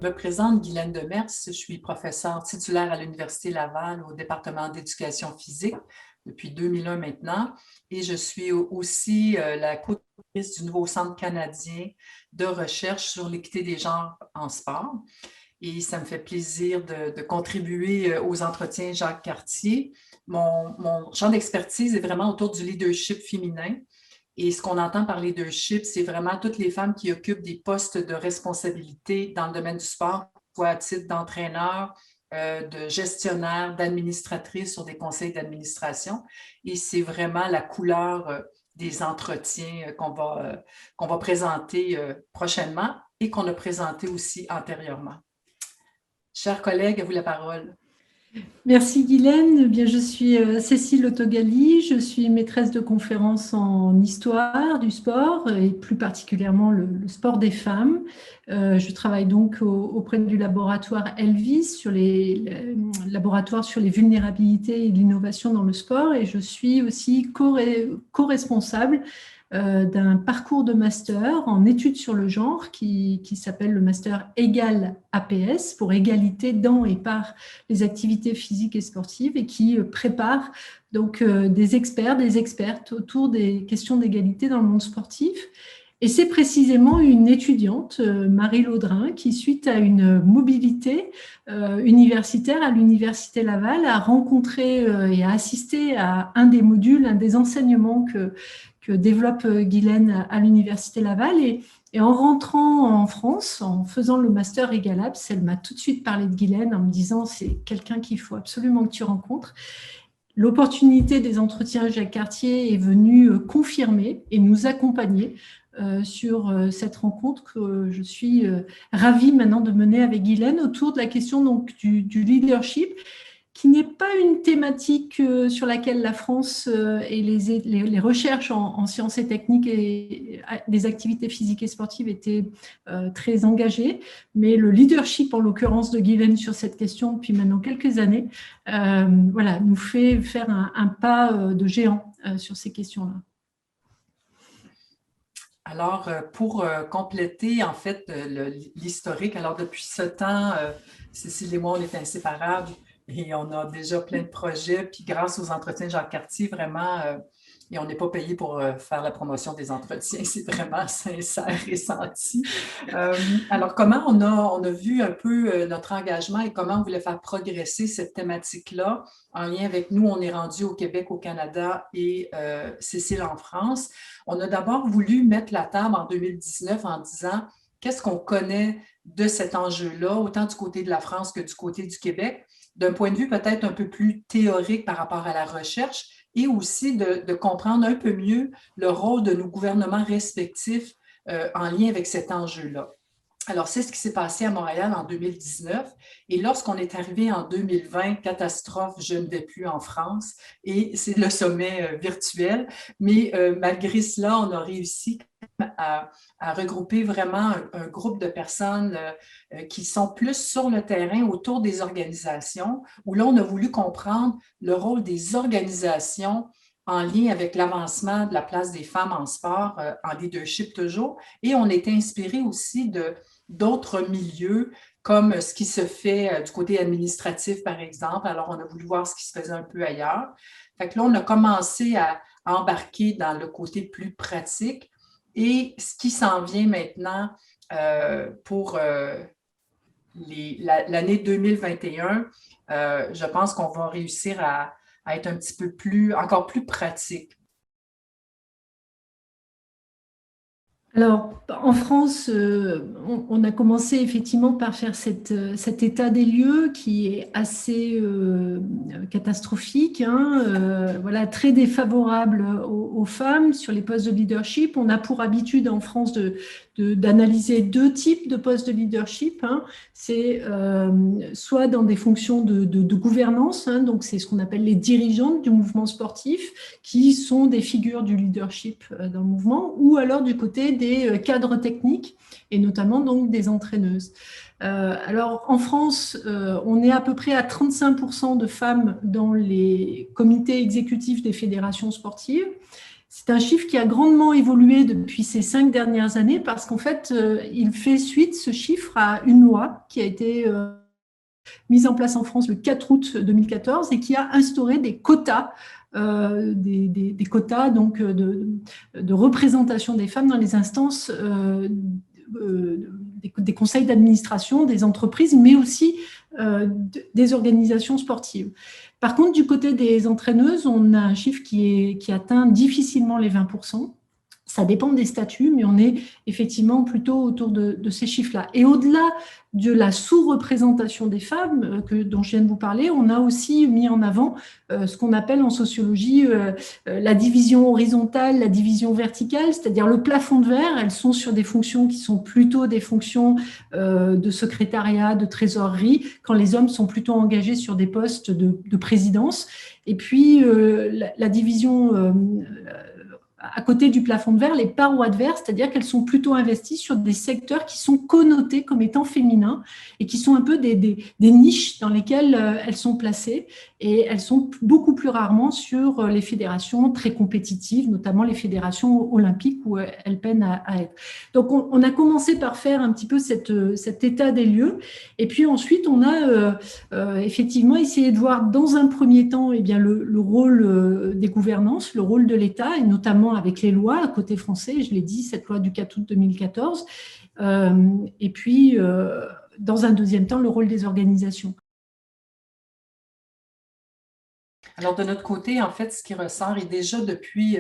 Je me présente Guylaine Demers, je suis professeure titulaire à l'Université Laval au département d'éducation physique depuis 2001 maintenant et je suis aussi la co-directrice du nouveau Centre canadien de recherche sur l'équité des genres en sport. Et ça me fait plaisir de contribuer aux entretiens Jacques Cartier. Mon champ d'expertise est vraiment autour du leadership féminin. Et ce qu'on entend par leadership, c'est vraiment toutes les femmes qui occupent des postes de responsabilité dans le domaine du sport, soit à titre d'entraîneur, de gestionnaire, d'administratrice sur des conseils d'administration. Et c'est vraiment la couleur des entretiens qu'on va présenter prochainement et qu'on a présenté aussi antérieurement. Chers collègues, à vous la parole. Merci Guylaine. Eh bien, je suis Cécile Autogali, je suis maîtresse de conférences en histoire du sport et plus particulièrement le sport des femmes. Je travaille donc auprès du laboratoire Elvis sur les laboratoires sur les vulnérabilités et l'innovation dans le sport et je suis aussi co-responsable d'un parcours de master en études sur le genre qui s'appelle le master égal APS pour égalité dans et par les activités physiques et sportives et qui prépare donc des experts, des expertes autour des questions d'égalité dans le monde sportif. Et c'est précisément une étudiante, Marie Laudrin, qui, suite à une mobilité universitaire à l'Université Laval, a rencontré et a assisté à un des modules, un des enseignements que développe Guylaine à l'Université Laval. Et en rentrant en France, en faisant le master EgalAPS, elle m'a tout de suite parlé de Guylaine en me disant « c'est quelqu'un qu'il faut absolument que tu rencontres ». L'opportunité des entretiens Jacques Cartier est venue confirmer et nous accompagner sur cette rencontre que je suis ravie maintenant de mener avec Guylaine autour de la question donc, du leadership, qui n'est pas une thématique sur laquelle la France et les recherches en sciences et techniques et des activités physiques et sportives étaient très engagées, mais le leadership, en l'occurrence de Guylaine sur cette question depuis maintenant quelques années, voilà, nous fait faire un pas de géant sur ces questions-là. Alors, pour compléter en fait l'historique, alors depuis ce temps, Cécile et moi, on est inséparables. Et on a déjà plein de projets. Puis grâce aux entretiens Jacques Cartier, vraiment, et on n'est pas payé pour faire la promotion des entretiens, c'est vraiment sincère et senti. Alors, comment on a vu un peu notre engagement et comment on voulait faire progresser cette thématique-là en lien avec nous? On est rendu au Québec, au Canada et Cécile en France. On a d'abord voulu mettre la table en 2019 en disant qu'est-ce qu'on connaît de cet enjeu-là, autant du côté de la France que du côté du Québec, d'un point de vue peut-être un peu plus théorique par rapport à la recherche et aussi de comprendre un peu mieux le rôle de nos gouvernements respectifs en lien avec cet enjeu-là. Alors, c'est ce qui s'est passé à Montréal en 2019. Et lorsqu'on est arrivé en 2020, catastrophe, je ne vais plus en France. Et c'est le sommet virtuel. Mais malgré cela, on a réussi à regrouper vraiment un groupe de personnes qui sont plus sur le terrain autour des organisations, où là, on a voulu comprendre le rôle des organisations en lien avec l'avancement de la place des femmes en sport, en leadership toujours. Et on était inspiré aussi d'autres milieux, comme ce qui se fait du côté administratif, par exemple. Alors, on a voulu voir ce qui se faisait un peu ailleurs. Fait que là, on a commencé à embarquer dans le côté plus pratique. Et ce qui s'en vient maintenant pour l'année 2021, je pense qu'on va réussir à être un petit peu encore plus pratique. Alors, en France, on a commencé effectivement par faire cet état des lieux qui est assez catastrophique, hein, voilà, très défavorable aux femmes sur les postes de leadership. On a pour habitude en France d'analyser deux types de postes de leadership. Hein. C'est soit dans des fonctions de gouvernance, hein, donc c'est ce qu'on appelle les dirigeantes du mouvement sportif, qui sont des figures du leadership dans le mouvement, ou alors du côté des cadres techniques, et notamment donc des entraîneuses. Alors, en France, on est à peu près à 35% de femmes dans les comités exécutifs des fédérations sportives. C'est C'est un chiffre qui a grandement évolué depuis ces 5 dernières années parce qu'en fait, il fait suite, ce chiffre, à une loi qui a été mise en place en France le 4 août 2014 et qui a instauré des quotas, des quotas donc, de représentation des femmes dans les instances des conseils d'administration, des entreprises, mais aussi des organisations sportives. Par contre, du côté des entraîneuses, on a un chiffre qui atteint difficilement les 20%. Ça dépend des statuts, mais on est effectivement plutôt autour de ces chiffres-là. Et au-delà de la sous-représentation des femmes dont je viens de vous parler, on a aussi mis en avant ce qu'on appelle en sociologie la division horizontale, la division verticale, c'est-à-dire le plafond de verre. Elles sont sur des fonctions qui sont plutôt des fonctions de secrétariat, de trésorerie, quand les hommes sont plutôt engagés sur des postes de présidence. Et puis la division à côté du plafond de verre, les parois de verre, c'est-à-dire qu'elles sont plutôt investies sur des secteurs qui sont connotés comme étant féminins et qui sont un peu des niches dans lesquelles elles sont placées, et elles sont beaucoup plus rarement sur les fédérations très compétitives, notamment les fédérations olympiques où elles peinent à être. Donc on a commencé par faire un petit peu cet état des lieux, et puis ensuite on a effectivement essayé de voir dans un premier temps eh bien, le rôle des gouvernances, le rôle de l'État, et notamment avec les lois, côté français, je l'ai dit, cette loi du 4 août 2014, et puis, dans un deuxième temps, le rôle des organisations. Alors, de notre côté, en fait, ce qui ressort, et déjà depuis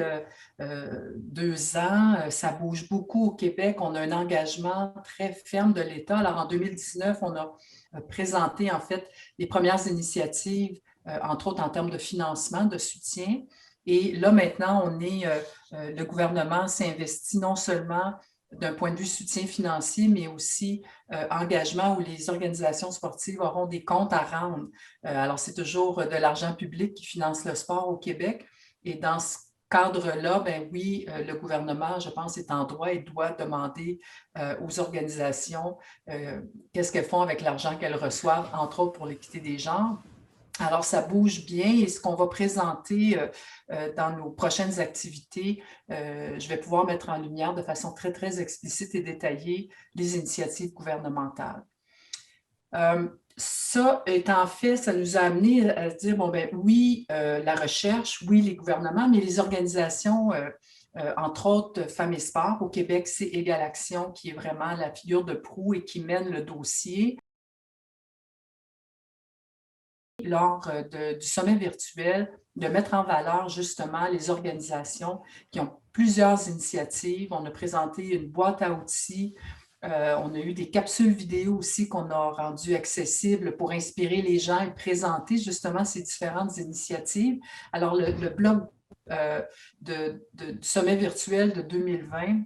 2 ans, ça bouge beaucoup au Québec. On a un engagement très ferme de l'État. Alors, en 2019, on a présenté, en fait, les premières initiatives, entre autres en termes de financement, de soutien. Et là, maintenant, le gouvernement s'est investi non seulement d'un point de vue soutien financier, mais aussi engagement où les organisations sportives auront des comptes à rendre. Alors, c'est toujours de l'argent public qui finance le sport au Québec. Et dans ce cadre-là, ben oui, le gouvernement, je pense, est en droit et doit demander aux organisations qu'est-ce qu'elles font avec l'argent qu'elles reçoivent, entre autres pour l'équité des genres. Alors, ça bouge bien, et ce qu'on va présenter dans nos prochaines activités, je vais pouvoir mettre en lumière de façon très, très explicite et détaillée les initiatives gouvernementales. Ça étant fait, ça nous a amené à se dire, bon, ben oui, la recherche, oui, les gouvernements, mais les organisations, entre autres Femmes et Sport, au Québec, c'est Égale Action qui est vraiment la figure de proue et qui mène le dossier. Lors du sommet virtuel, de mettre en valeur justement les organisations qui ont plusieurs initiatives. On a présenté une boîte à outils. On a eu des capsules vidéo aussi qu'on a rendues accessibles pour inspirer les gens et présenter justement ces différentes initiatives. Alors, le blog du sommet virtuel de 2020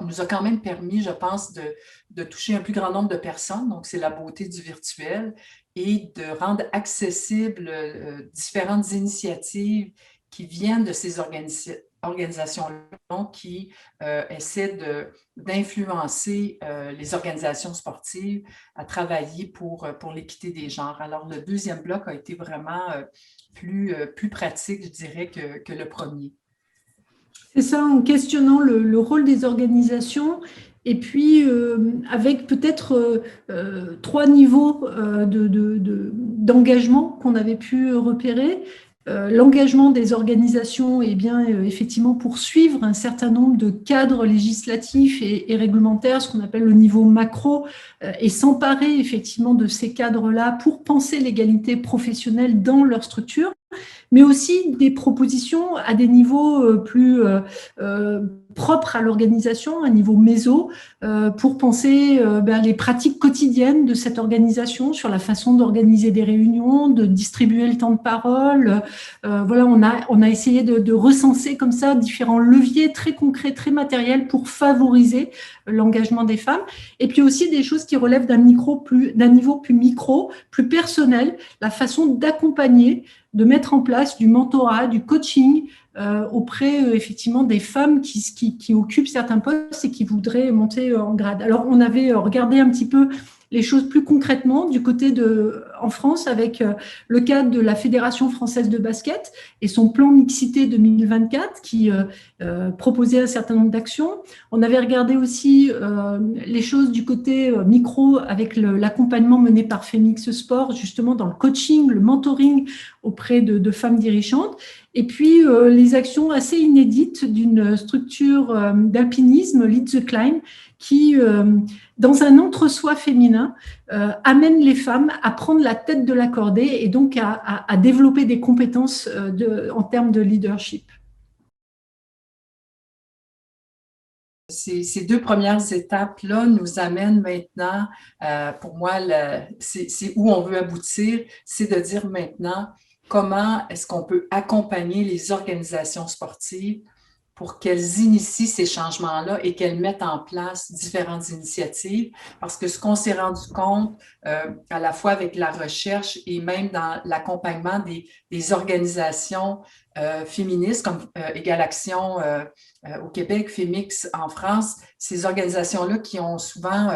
nous a quand même permis, je pense, de toucher un plus grand nombre de personnes. Donc, c'est la beauté du virtuel, et de rendre accessibles différentes initiatives qui viennent de ces organisations-là qui essaient d'influencer les organisations sportives à travailler pour l'équité des genres. Alors, le deuxième bloc a été vraiment plus pratique, je dirais, que le premier. C'est ça, en questionnant le rôle des organisations, et puis avec peut-être 3 niveaux d'engagement qu'on avait pu repérer. L'engagement des organisations, eh bien, effectivement, pour suivre un certain nombre de cadres législatifs et réglementaires, ce qu'on appelle le niveau macro, et s'emparer effectivement de ces cadres-là pour penser l'égalité professionnelle dans leur structure, mais aussi des propositions à des niveaux plus propres à l'organisation, un niveau méso, pour penser les pratiques quotidiennes de cette organisation sur la façon d'organiser des réunions, de distribuer le temps de parole. Voilà, on a essayé de recenser comme ça différents leviers très concrets, très matériels pour favoriser l'engagement des femmes, et puis aussi des choses qui relèvent d'un niveau plus micro, plus personnel, la façon d'accompagner, de mettre en place du mentorat, du coaching auprès effectivement des femmes qui occupent certains postes et qui voudraient monter en grade. Alors, on avait regardé un petit peu les choses plus concrètement du côté en France avec le cadre de la Fédération française de basket et son plan mixité 2024 qui proposait un certain nombre d'actions. On avait regardé aussi les choses du côté micro avec l'accompagnement mené par Femix Sport, justement dans le coaching, le mentoring auprès de femmes dirigeantes. Et puis, les actions assez inédites d'une structure d'alpinisme, Lead the Climb, qui, dans un entre-soi féminin, amène les femmes à prendre la tête de la cordée et donc à développer des compétences en termes de leadership. Ces deux premières étapes-là nous amènent maintenant, pour moi, c'est où on veut aboutir, c'est de dire maintenant comment est-ce qu'on peut accompagner les organisations sportives pour qu'elles initient ces changements-là et qu'elles mettent en place différentes initiatives. Parce que ce qu'on s'est rendu compte, à la fois avec la recherche et même dans l'accompagnement des organisations féministes comme Égale Action au Québec, Femix en France, ces organisations-là qui ont souvent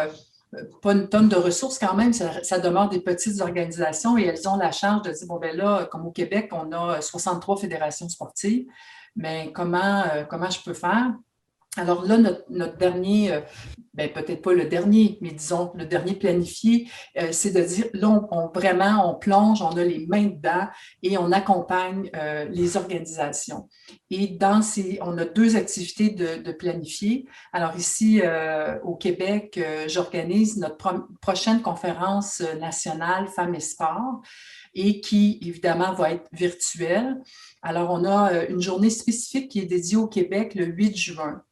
pas une tonne de ressources quand même, ça demeure des petites organisations et elles ont la charge de dire, bon ben là, comme au Québec, on a 63 fédérations sportives, mais comment je peux faire? Alors là, notre dernier, peut-être pas le dernier, mais disons le dernier planifié, c'est de dire, là, on plonge, on a les mains dedans et on accompagne les organisations. Et on a 2 activités de planifier. Alors ici, au Québec, j'organise notre prochaine conférence nationale Femmes et Sport et qui, évidemment, va être virtuelle. Alors, on a une journée spécifique qui est dédiée au Québec le 8 juin.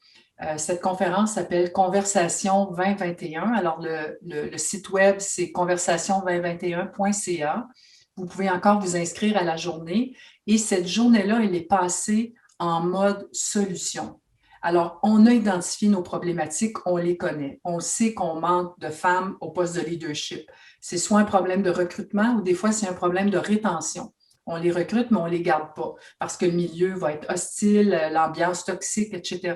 Cette conférence s'appelle Conversation 2021. Alors, le site web, c'est conversation2021.ca. Vous pouvez encore vous inscrire à la journée. Et cette journée-là, elle est passée en mode solution. Alors, on a identifié nos problématiques, on les connaît. On sait qu'on manque de femmes au poste de leadership. C'est soit un problème de recrutement ou des fois, c'est un problème de rétention. On les recrute, mais on ne les garde pas parce que le milieu va être hostile, l'ambiance toxique, etc.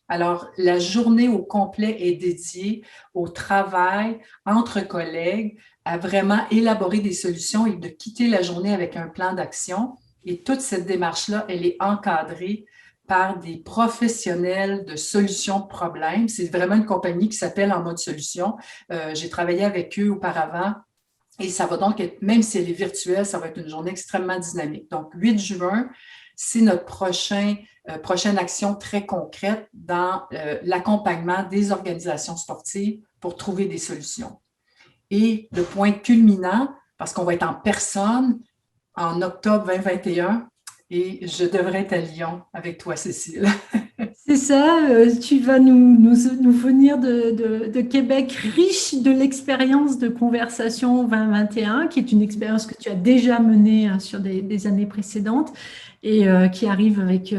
Alors, la journée au complet est dédiée au travail entre collègues, à vraiment élaborer des solutions et de quitter la journée avec un plan d'action. Et toute cette démarche-là, elle est encadrée par des professionnels de solutions de problèmes. C'est vraiment une compagnie qui s'appelle En mode solution. J'ai travaillé avec eux auparavant. Et ça va donc être, même si elle est virtuelle, ça va être une journée extrêmement dynamique. Donc, 8 juin, c'est notre prochaine action très concrète dans l'accompagnement des organisations sportives pour trouver des solutions. Et le point culminant, parce qu'on va être en personne en octobre 2021, et je devrais être à Lyon avec toi, Cécile. C'est ça, tu vas nous venir de Québec, riche de l'expérience de Conversation 2021, qui est une expérience que tu as déjà menée sur des années précédentes et qui arrive avec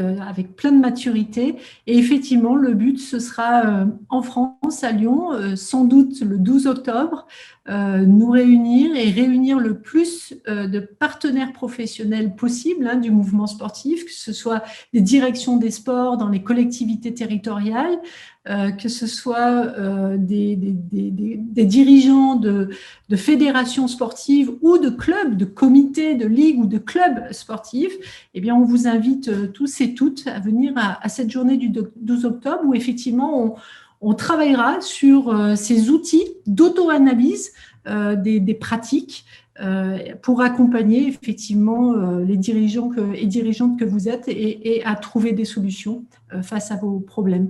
plein de maturité. Et effectivement, le but, ce sera en France, à Lyon, sans doute le 12 octobre, nous réunir et réunir le plus de partenaires professionnels possibles du mouvement sportif, que ce soit des directions des sports dans les collectivités territoriales, que ce soit des dirigeants de fédérations sportives ou de clubs, de comités, de ligues ou de clubs sportifs. Eh bien, on vous invite tous et toutes à venir à cette journée du 12 octobre où effectivement on travaillera sur ces outils d'auto-analyse des pratiques pour accompagner effectivement les dirigeants et dirigeantes que vous êtes et à trouver des solutions face à vos problèmes.